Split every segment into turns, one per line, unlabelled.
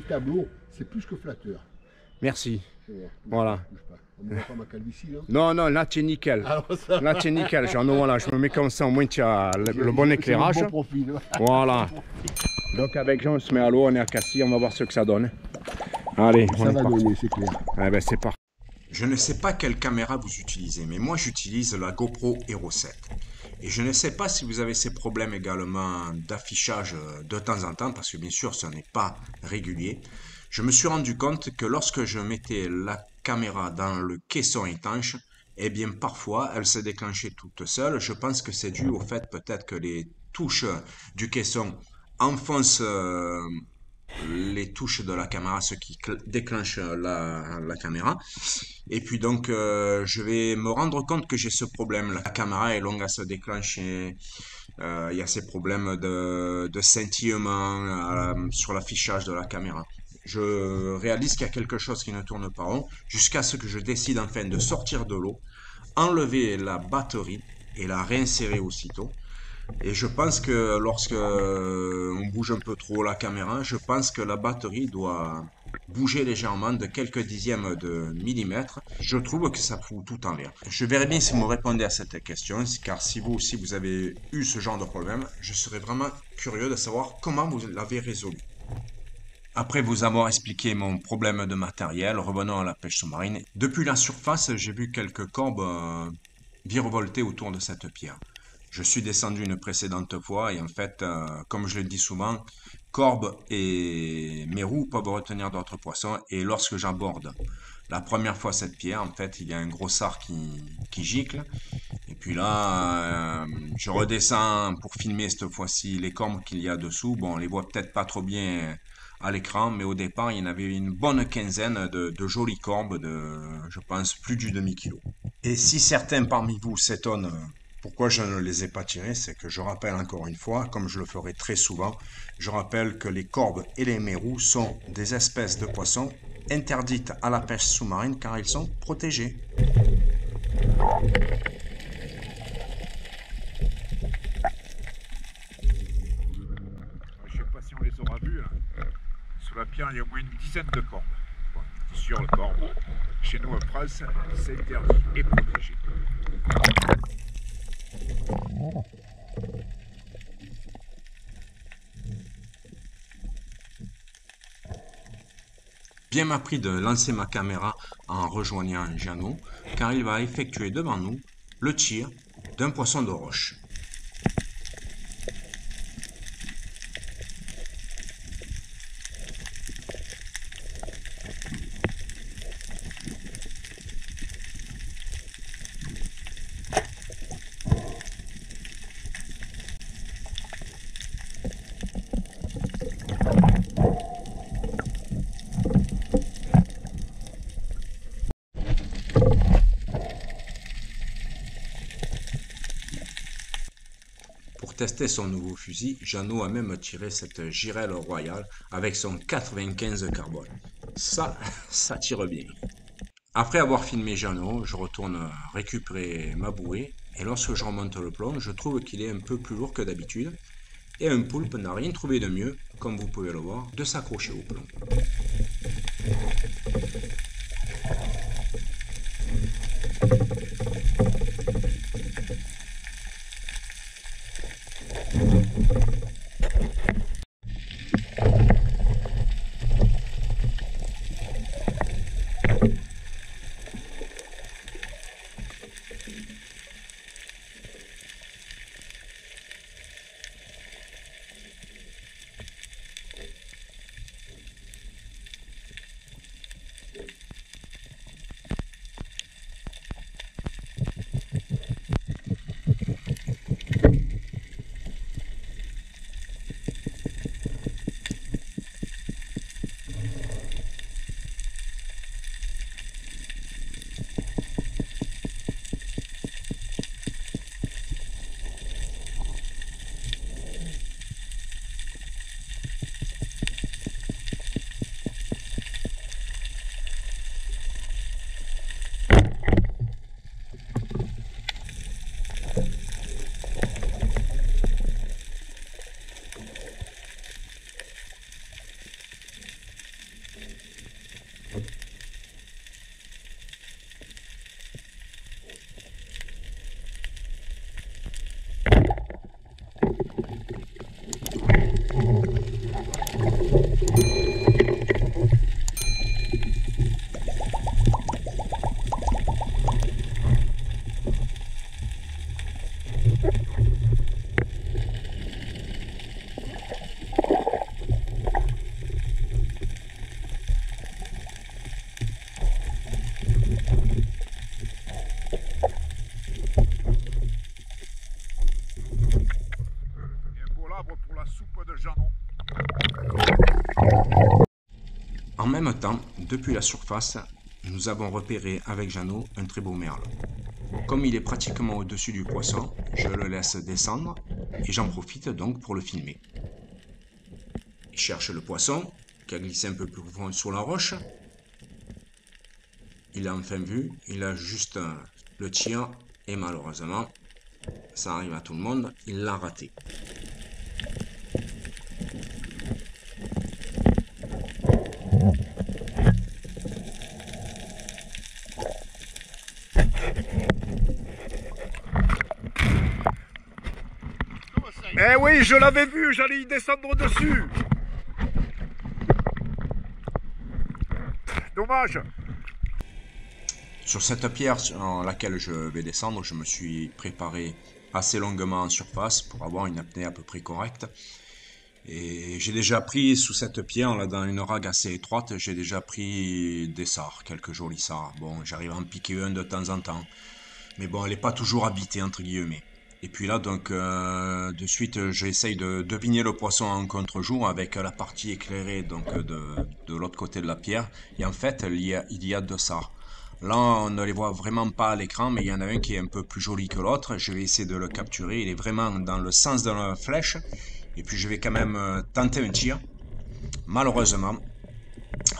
tableau, c'est plus que flatteur.
Merci.
C'est bon,
Voilà.
bouge pas. On ne voit pas ma calvitie là.
Non, non, là tu es nickel.
Alors ça
Là tu es nickel, Jeannot. Voilà, je me mets comme ça, au moins tu as le bon
c'est
éclairage.
le bon profil.
Voilà. Donc avec Jean, on se met à l'eau, on est à Cassis, on va voir ce que ça donne. Allez, on
Ça
est
va
parti.
donner, c'est clair.
Eh ben c'est parti.
Je ne sais pas quelle caméra vous utilisez, mais moi j'utilise la GoPro Hero 7. Et je ne sais pas si vous avez ces problèmes également d'affichage de temps en temps, parce que bien sûr ce n'est pas régulier. Je me suis rendu compte que lorsque je mettais la caméra dans le caisson étanche, eh bien parfois elle se déclenchait toute seule. Je pense que c'est dû au fait peut-être que les touches du caisson enfoncent les touches de la caméra, ce qui déclenche la caméra. Et puis donc, je vais me rendre compte que j'ai ce problème. La caméra est longue à se déclencher. Il y a ces problèmes de scintillement sur l'affichage de la caméra. Je réalise qu'il y a quelque chose qui ne tourne pas rond jusqu'à ce que je décide enfin de sortir de l'eau, enlever la batterie et la réinsérer aussitôt. Et je pense que lorsque on bouge un peu trop la caméra, je pense que la batterie doit bouger légèrement de quelques dixièmes de millimètre. Je trouve que ça fout tout en l'air. Je verrai bien si vous me répondez à cette question, car si vous aussi vous avez eu ce genre de problème, je serais vraiment curieux de savoir comment vous l'avez résolu. Après vous avoir expliqué mon problème de matériel, revenons à la pêche sous-marine. Depuis la surface, j'ai vu quelques corbes virevolter autour de cette pierre. Je suis descendu une précédente fois et en fait, comme je le dis souvent, corbes et mérous peuvent retenir d'autres poissons et lorsque j'aborde la première fois cette pierre, en fait, il y a un gros sard qui gicle et puis là, je redescends pour filmer cette fois-ci les corbes qu'il y a dessous. Bon, on les voit peut-être pas trop bien à l'écran, mais au départ, il y en avait une bonne quinzaine de jolies corbes de, je pense, plus du demi-kilo. Et si certains parmi vous s'étonnent pourquoi je ne les ai pas tirés, c'est que je rappelle encore une fois, comme je le ferai très souvent, je rappelle que les corbes et les mérous sont des espèces de poissons interdites à la pêche sous-marine car ils sont protégés.
Je ne sais pas si on les aura vus. Là. Sous la pierre, il y a au moins une dizaine de corbes. Bon, sur le corbe. Chez nous, en France, c'est interdit et protégé.
Bien m'a pris de lancer ma caméra en rejoignant Jeannot, car il va effectuer devant nous le tir d'un poisson de roche. Pour tester son nouveau fusil, Jeannot a même tiré cette girelle royale avec son 95 carbone. Ça tire bien. Après avoir filmé Jeannot, je retourne récupérer ma bouée et lorsque je remonte le plomb, je trouve qu'il est un peu plus lourd que d'habitude et un poulpe n'a rien trouvé de mieux, comme vous pouvez le voir, de s'accrocher au plomb. même temps, depuis la surface, nous avons repéré avec Jeannot un très beau merle. Comme il est pratiquement au-dessus du poisson, je le laisse descendre et j'en profite donc pour le filmer. Il cherche le poisson qui a glissé un peu plus profond sur la roche. Il a enfin vu, il a juste le tir et malheureusement, ça arrive à tout le monde, il l'a raté.
Eh oui, je l'avais vu, j'allais y descendre dessus. Dommage.
Sur cette pierre sur laquelle je vais descendre, je me suis préparé assez longuement en surface pour avoir une apnée à peu près correcte. Et j'ai déjà pris sous cette pierre, là, dans une rague assez étroite, j'ai déjà pris des sards, quelques jolis sards. Bon, j'arrive à en piquer un de temps en temps. Mais bon, elle n'est pas toujours habitée, entre guillemets. Et puis là, donc, de suite, j'essaye de deviner le poisson en contre-jour avec la partie éclairée donc, de l'autre côté de la pierre. Et en fait, il y a deux sards. Là, on ne les voit vraiment pas à l'écran, mais il y en a un qui est un peu plus joli que l'autre. Je vais essayer de le capturer. Il est vraiment dans le sens de la flèche. Et puis, je vais quand même tenter un tir. Malheureusement,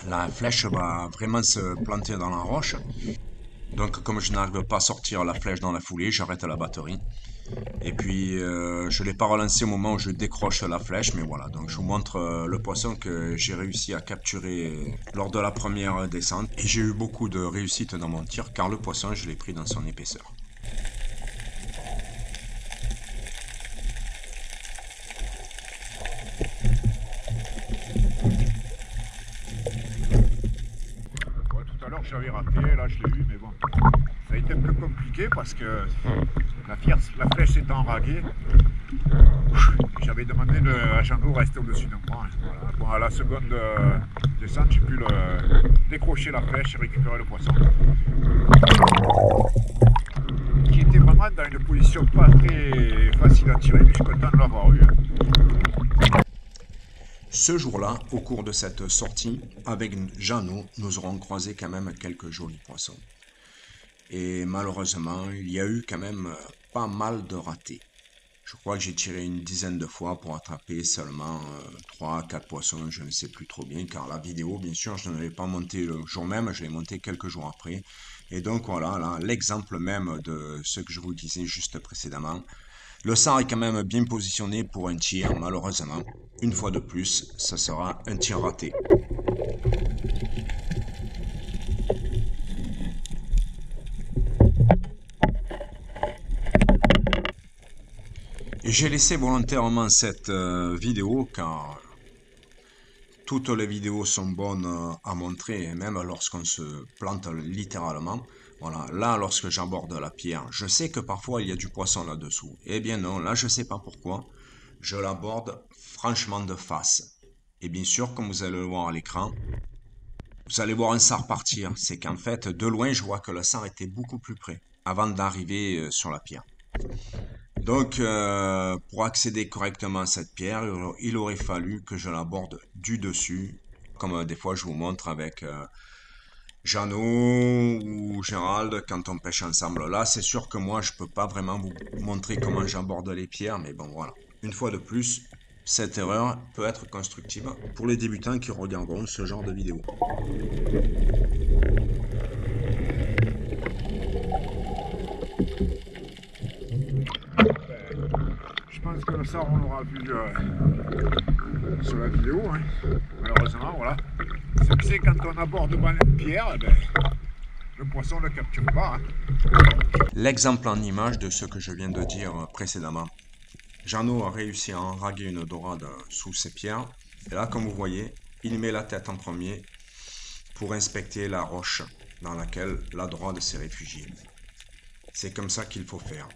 la flèche va vraiment se planter dans la roche. Donc, comme je n'arrive pas à sortir la flèche dans la foulée, j'arrête la batterie. Et puis, je ne l'ai pas relancé au moment où je décroche la flèche, mais voilà. Donc, je vous montre le poisson que j'ai réussi à capturer lors de la première descente. Et j'ai eu beaucoup de réussite dans mon tir, car le poisson, je l'ai pris dans son épaisseur.
Ouais, tout à l'heure, j'avais raté, là, je l'ai eu, mais bon. Ça a été un peu compliqué parce que la flèche étant enraguée, j'avais demandé à Jeannot de rester au-dessus de moi. Voilà. Bon, à la seconde descente, j'ai pu décrocher la flèche et récupérer le poisson. Qui était vraiment dans une position pas très facile à tirer, mais je suis content de l'avoir eu.
Ce jour-là, au cours de cette sortie, avec Jeannot, nous aurons croisé quand même quelques jolis poissons. Et malheureusement, il y a eu quand même pas mal de ratés. Je crois que j'ai tiré une dizaine de fois pour attraper seulement 3-4 poissons, je ne sais plus trop bien, car la vidéo, bien sûr, je ne l'avais pas montée le jour même, je l'ai montée quelques jours après. Et donc voilà, là, l'exemple même de ce que je vous disais juste précédemment. Le sard est quand même bien positionné pour un tir, malheureusement. Une fois de plus, ce sera un tir raté. J'ai laissé volontairement cette vidéo car toutes les vidéos sont bonnes à montrer, même lorsqu'on se plante littéralement. Voilà, là lorsque j'aborde la pierre, je sais que parfois il y a du poisson là-dessous. Eh bien non, là je sais pas pourquoi, je l'aborde franchement de face. Et bien sûr, comme vous allez le voir à l'écran, vous allez voir un sard partir. C'est qu'en fait, de loin, je vois que le sard était beaucoup plus près avant d'arriver sur la pierre. Donc, pour accéder correctement à cette pierre, il aurait fallu que je l'aborde du dessus, comme des fois je vous montre avec Jeannot ou Gérald quand on pêche ensemble. Là, c'est sûr que moi, je peux pas vraiment vous montrer comment j'aborde les pierres, mais bon, voilà. Une fois de plus, cette erreur peut être constructive pour les débutants qui regarderont ce genre de vidéo.
Je pense que ça, on l'aura vu sur la vidéo, hein. Malheureusement, voilà. C'est quand on aborde une pierre, ben, le poisson ne le capture pas. Hein.
L'exemple en image de ce que je viens de dire précédemment. Jeannot a réussi à enraguer une dorade sous ces pierres. Et là, comme vous voyez, il met la tête en premier pour inspecter la roche dans laquelle la dorade s'est réfugiée. C'est comme ça qu'il faut faire.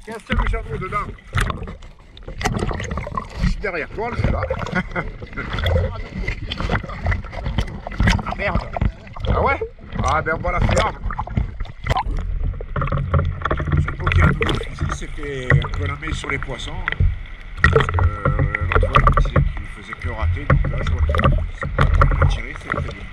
Qu'est-ce que Jeannot dedans? Je suis derrière toi, je suis là. merde.
Ah ouais?
Ah ben on va la faire. J'ai poqué un peu mon fusil, c'était un peu la main sur les poissons. Hein. Parce que l'autre fois il me disait qu'il faisait que rater, donc là je vois qu'il a tiré, c'est très bien.